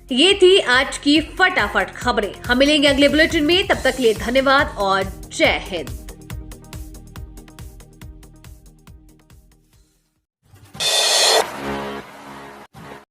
ये थी आज की फटाफट खबरें। हम मिलेंगे अगले बुलेटिन में, तब तक के लिए धन्यवाद और जय हिंद।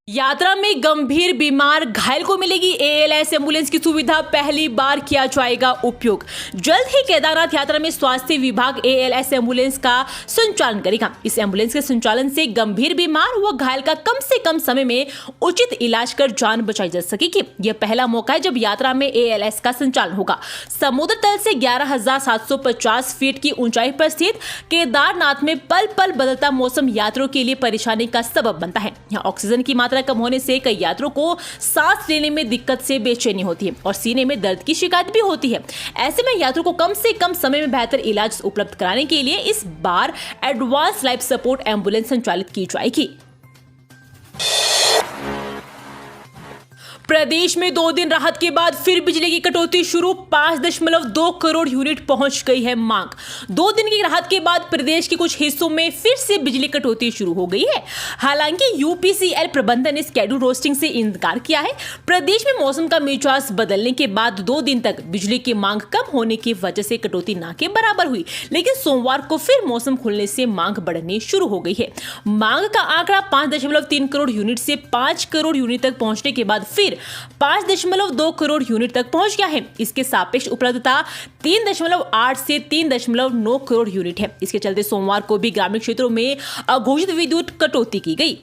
यात्रा में गंभीर बीमार घायल को मिलेगी ALS एम्बुलेंस की सुविधा, पहली बार किया जाएगा उपयोग। जल्द ही केदारनाथ यात्रा में स्वास्थ्य विभाग ALS एम्बुलेंस का संचालन करेगा। इस एम्बुलेंस के संचालन से गंभीर बीमार व घायल का कम से कम समय में उचित इलाज कर जान बचाई जा सकेगी। यह पहला मौका है जब यात्रा में ALS का संचालन होगा। समुद्र तल से 11,750 फीट की ऊंचाई पर स्थित केदारनाथ में पल पल बदलता मौसम यात्रियों के लिए परेशानी का सबब बनता है। यहाँ ऑक्सीजन की मात्रा कम होने से कई यात्रियों को सांस लेने में दिक्कत से बेचैनी होती है और सीने में दर्द की शिकायत भी होती है। ऐसे में यात्रियों को कम से कम समय में बेहतर इलाज उपलब्ध कराने के लिए इस बार एडवांस लाइफ सपोर्ट एम्बुलेंस संचालित की जाएगी। प्रदेश में 2 दिन राहत के बाद फिर बिजली की कटौती शुरू, 5.2 करोड़ यूनिट पहुंच गई है मांग। 2 दिन की राहत के बाद प्रदेश के कुछ हिस्सों में फिर से बिजली कटौती शुरू हो गई है। हालांकि UPCL प्रबंधन ने स्केड्यूल रोस्टिंग से इनकार किया है। प्रदेश में मौसम का मिजाज बदलने के बाद 2 दिन तक बिजली की मांग कम होने की वजह से कटौती ना के बराबर हुई, लेकिन सोमवार को फिर मौसम खुलने से मांग बढ़नी शुरू हो गई है। मांग का आंकड़ा 5.3 करोड़ यूनिट से 5 करोड़ यूनिट तक पहुंचने के बाद फिर 5.2 करोड़ यूनिट तक पहुंच गया है। इसके सापेक्ष उपलब्धता 3.8 से 3.9 करोड़ यूनिट है। इसके चलते सोमवार को भी ग्रामीण क्षेत्रों में अघोषित विद्युत कटौती की गई।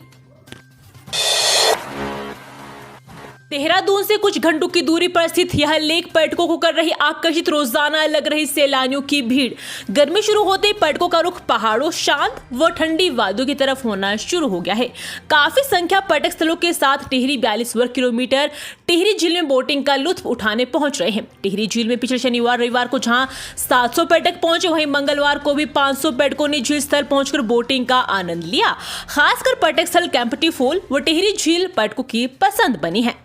देहरादून से कुछ घंटों की दूरी पर स्थित यह लेक पर्यटकों को कर रही आकर्षित, रोजाना लग रही सैलानियों की भीड़। गर्मी शुरू होते ही पर्यटकों का रुख पहाड़ों, शांत व ठंडी वादियों की तरफ होना शुरू हो गया है। काफी संख्या पर्यटक स्थलों के साथ टिहरी 42 वर्ग किलोमीटर टिहरी झील में बोटिंग का लुत्फ उठाने पहुंच रहे हैं। टिहरी झील में पिछले शनिवार रविवार को जहां 700 पर्यटक पहुंचे, वहीं मंगलवार को भी 500 पर्यटकों ने झील स्थल पहुंचकर बोटिंग का आनंद लिया। खासकर पर्यटक स्थल कैंपटी फॉल व टिहरी झील पर्यटकों की पसंद बनी है।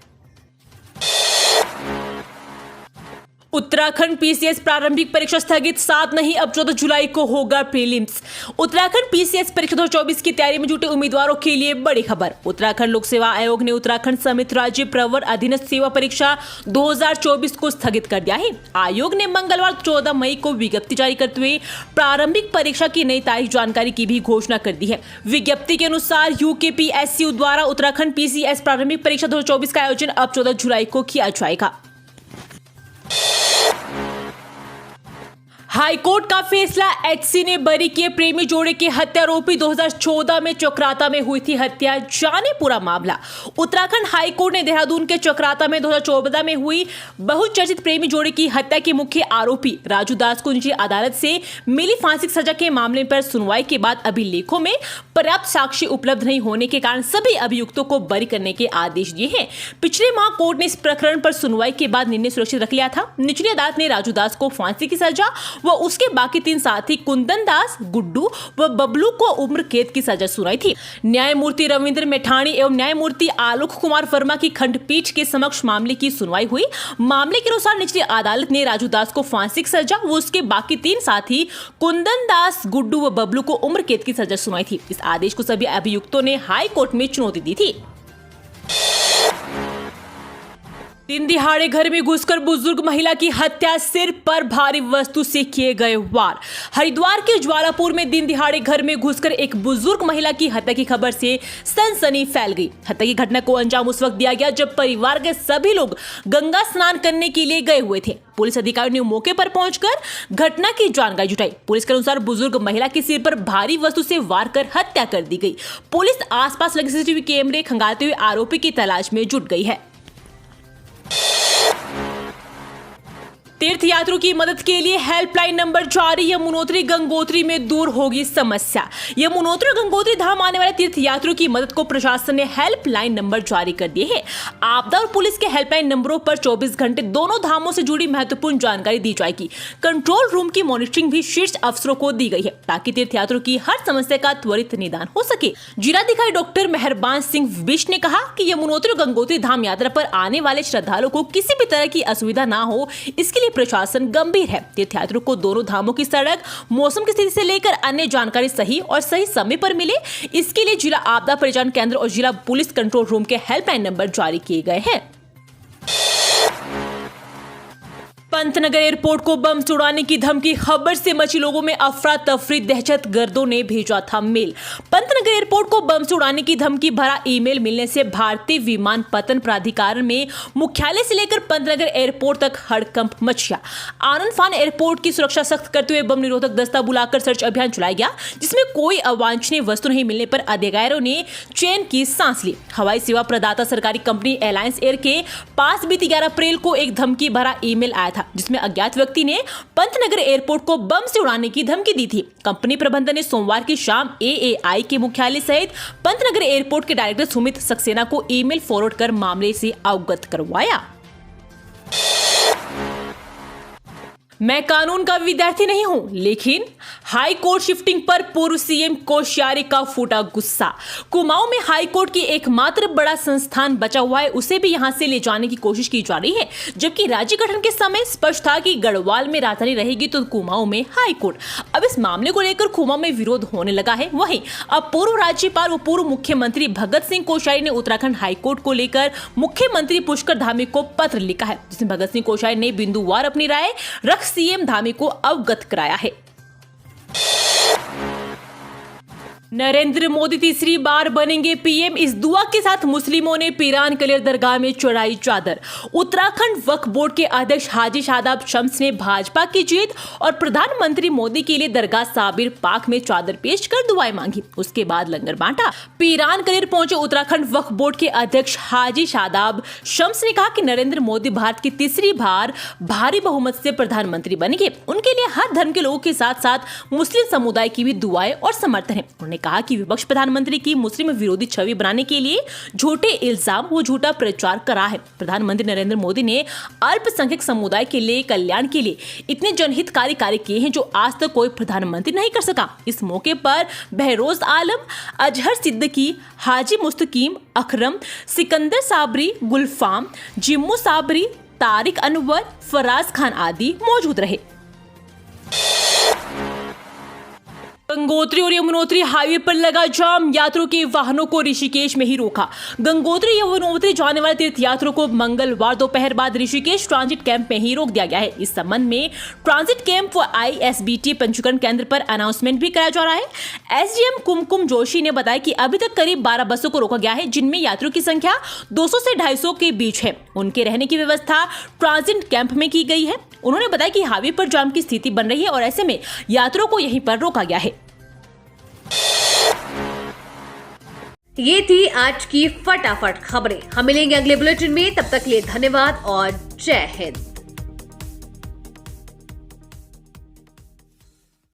उत्तराखंड PCS प्रारंभिक परीक्षा स्थगित, 7 नहीं अब 14 जुलाई को होगा प्रीलिम्स। उत्तराखंड PCS परीक्षा 2024 की तैयारी में जुटे उम्मीदवारों के लिए बड़ी खबर। उत्तराखंड लोक सेवा आयोग ने उत्तराखंड समेत राज्य प्रवर अधीनस्थ सेवा परीक्षा 2024 को स्थगित कर दिया है। आयोग ने मंगलवार 14 मई को विज्ञप्ति जारी करते हुए प्रारंभिक परीक्षा की नई तारीख जानकारी की भी घोषणा कर दी है। विज्ञप्ति के अनुसार UKPSU द्वारा उत्तराखंड PCS प्रारंभिक परीक्षा 2024 का आयोजन अब 14 जुलाई को किया जाएगा। हाईकोर्ट का फैसला, HC ने बरी किए प्रेमी जोड़े के हत्यारोपी। 2014 में चक्राता में हुई थी हत्या, जाने पूरा मामला। उत्तराखंड हाईकोर्ट ने देहरादून के चक्राता में 2014 में हुई बहुचर्चित प्रेमी जोड़े की हत्या के मुख्य आरोपी राजू दास को निजी अदालत से मिली फांसी की सजा के मामले पर सुनवाई के बाद अभिलेखों में पर्याप्त साक्ष्य उपलब्ध नहीं होने के कारण सभी अभियुक्तों को बरी करने के आदेश दिए हैं। पिछले माह कोर्ट ने इस प्रकरण पर सुनवाई के बाद निर्णय सुरक्षित रख लिया था। निचली अदालत ने राजू दास को फांसी की सजा व उसके बाकी 3 साथी कुंदन दास, गुड्डू व बबलू को उम्र कैद की सजा सुनाई थी। न्यायमूर्ति रविंद्र मेठाणी एवं न्यायमूर्ति आलोक कुमार वर्मा की खंडपीठ के समक्ष मामले की सुनवाई हुई। मामले के अनुसार निचली अदालत ने राजू दास को फांसी की सजा व उसके बाकी 3 साथी कुंदन दास, गुड्डू व बबलू को उम्र कैद की सजा सुनाई थी। इस आदेश को सभी अभियुक्तों ने हाई कोर्ट में चुनौती दी थी। दिन दिहाड़े घर में घुसकर बुजुर्ग महिला की हत्या, सिर पर भारी वस्तु से किए गए वार। हरिद्वार के ज्वालापुर में दिन दिहाड़े घर में घुसकर एक बुजुर्ग महिला की हत्या की खबर से सनसनी फैल गई। हत्या की घटना को अंजाम उस वक्त दिया गया जब परिवार के सभी लोग गंगा स्नान करने के लिए गए हुए थे। पुलिस अधिकारियों ने मौके पर पहुंचकर घटना की जानकारी जुटाई। पुलिस के अनुसार बुजुर्ग महिला के सिर पर भारी वस्तु से वार कर हत्या कर दी गई। पुलिस आसपास लगे CCTV कैमरे खंगालते हुए आरोपी की तलाश में जुट गई है। तीर्थयात्रियों की मदद के लिए हेल्पलाइन नंबर जारी। यमुनोत्री गंगोत्री में दूर होगी समस्या। यमुनोत्री गंगोत्री धाम आने वाले तीर्थयात्रियों की मदद को प्रशासन ने हेल्पलाइन नंबर जारी कर दिए हैं। आपदा और पुलिस के हेल्पलाइन नंबरों पर 24 घंटे दोनों धामों से जुड़ी महत्वपूर्ण जानकारी दी जाएगी। कंट्रोल रूम की मॉनिटरिंग भी शीर्ष अफसरों को दी गई है ताकि तीर्थयात्रियों की हर समस्या का त्वरित निदान हो सके। जिलाधिकारी डॉक्टर मेहरबान सिंह बिष्ट ने कहा कि यमुनोत्री गंगोत्री धाम यात्रा पर आने वाले श्रद्धालुओं को किसी भी तरह की असुविधा न हो, इसके लिए प्रशासन गंभीर है। तीर्थयात्रियों को दोनों धामों की सड़क, मौसम की स्थिति से लेकर अन्य जानकारी सही और सही समय पर मिले, इसके लिए जिला आपदा परिचालन केंद्र और जिला पुलिस कंट्रोल रूम के हेल्पलाइन नंबर जारी किए गए हैं। पंतनगर एयरपोर्ट को बम से उड़ाने की धमकी खबर से मची लोगों में अफरा तफरी। दहशतगर्दों ने भेजा था मेल। पंतनगर एयरपोर्ट को बम से उड़ाने की धमकी भरा ईमेल मिलने से भारतीय विमानपत्तन प्राधिकरण में मुख्यालय से लेकर पंतनगर एयरपोर्ट तक हड़कंप मच गया। आनंद फान एयरपोर्ट की सुरक्षा सख्त करते हुए बम निरोधक दस्ता बुलाकर सर्च अभियान चलाया गया, जिसमें कोई अवांछनीय वस्तु नहीं मिलने पर अधिकारियों ने चैन की सांस ली। हवाई सेवा प्रदाता सरकारी कंपनी एलायंस एयर के पास बीती 11 अप्रैल को एक धमकी भरा ईमेल आया था, जिसमें अज्ञात व्यक्ति ने पंतनगर एयरपोर्ट को बम से उड़ाने की धमकी दी थी। कंपनी प्रबंधन ने सोमवार की शाम एएआई के मुख्यालय सहित पंतनगर एयरपोर्ट के डायरेक्टर सुमित सक्सेना को ईमेल फॉरवर्ड कर मामले से अवगत करवाया। मैं कानून का विद्यार्थी नहीं हूं, लेकिन हाई कोर्ट शिफ्टिंग पर पूर्व सीएम कोश्यारी का फूटा गुस्सा। कुमाऊं में हाई कोर्ट की एकमात्र बड़ा संस्थान बचा हुआ है, उसे भी यहां से ले जाने की कोशिश की जा रही है, जबकि राज्य गठन के समय स्पष्ट था कि गढ़वाल में राजधानी रहेगी तो कुमाऊं में हाई कोर्ट। अब इस मामले को लेकर कुमाऊं में विरोध होने लगा है। वहीं अब पूर्व राज्यपाल व पूर्व मुख्यमंत्री भगत सिंह कोश्यारी ने उत्तराखंड हाईकोर्ट को लेकर मुख्यमंत्री पुष्कर धामी को पत्र लिखा है, जिसमें भगत सिंह कोश्यारी ने बिंदुवार अपनी राय रख सीएम धामी को अवगत कराया है। नरेंद्र मोदी तीसरी बार बनेंगे पीएम, इस दुआ के साथ मुस्लिमों ने पीरान कलेर दरगाह में चढ़ाई चादर। उत्तराखंड वक्फ बोर्ड के अध्यक्ष हाजी शादाब शम्स ने भाजपा की जीत और प्रधानमंत्री मोदी के लिए दरगाह साबिर पाक में चादर पेश कर दुआएं मांगी, उसके बाद लंगर बांटा। पीरान कलेर पहुंचे उत्तराखंड वक्फ बोर्ड के अध्यक्ष हाजी शादाब शम्स ने कहा कि नरेंद्र मोदी भारत की तीसरी बार भारी बहुमत से प्रधानमंत्री बनेंगे। उनके लिए हर धर्म के लोगों के साथ साथ मुस्लिम समुदाय की भी दुआएं और समर्थन है। उन्होंने कहा कि विपक्ष प्रधानमंत्री की मुस्लिम विरोधी छवि बनाने के लिए झूठे इल्जाम व झूठा प्रचार करा है। प्रधानमंत्री नरेंद्र मोदी ने अल्पसंख्यक समुदाय के लिए कल्याण के लिए इतने जनहितकारी कार्य किए हैं जो आज तक कोई प्रधानमंत्री नहीं कर सका। इस मौके पर बहरोज आलम, अजहर सिद्दीकी, हाजी मुस्तकीम, अकरम, सिकंदर साबरी, गुलफाम, जिम्मू साबरी, तारिक अनवर, फराज खान आदि मौजूद रहे। गंगोत्री और यमुनोत्री हाईवे पर लगा जाम, यात्रियों के वाहनों को ऋषिकेश में ही रोका। गंगोत्री यमुनोत्री जाने वाले तीर्थ यात्रियों को मंगलवार दोपहर बाद ऋषिकेश ट्रांजिट कैंप में ही रोक दिया गया है। इस संबंध में ट्रांजिट कैंप व ISBT पंजीकरण केंद्र पर अनाउंसमेंट भी कराया जा रहा है। SDM कुमकुम जोशी ने बताया कि अभी तक करीब 12 बसों को रोका गया है, जिनमें यात्रियों की संख्या 200 से 250 के बीच है। उनके रहने की व्यवस्था ट्रांजिट कैंप में की गई है। उन्होंने बताया कि हाईवे पर जाम की स्थिति बन रही है और ऐसे में यात्रियों को यहीं पर रोका गया है। ये थी आज की फटाफट खबरें। हम मिलेंगे अगले बुलेटिन में, तब तक के लिए धन्यवाद और जय हिंद।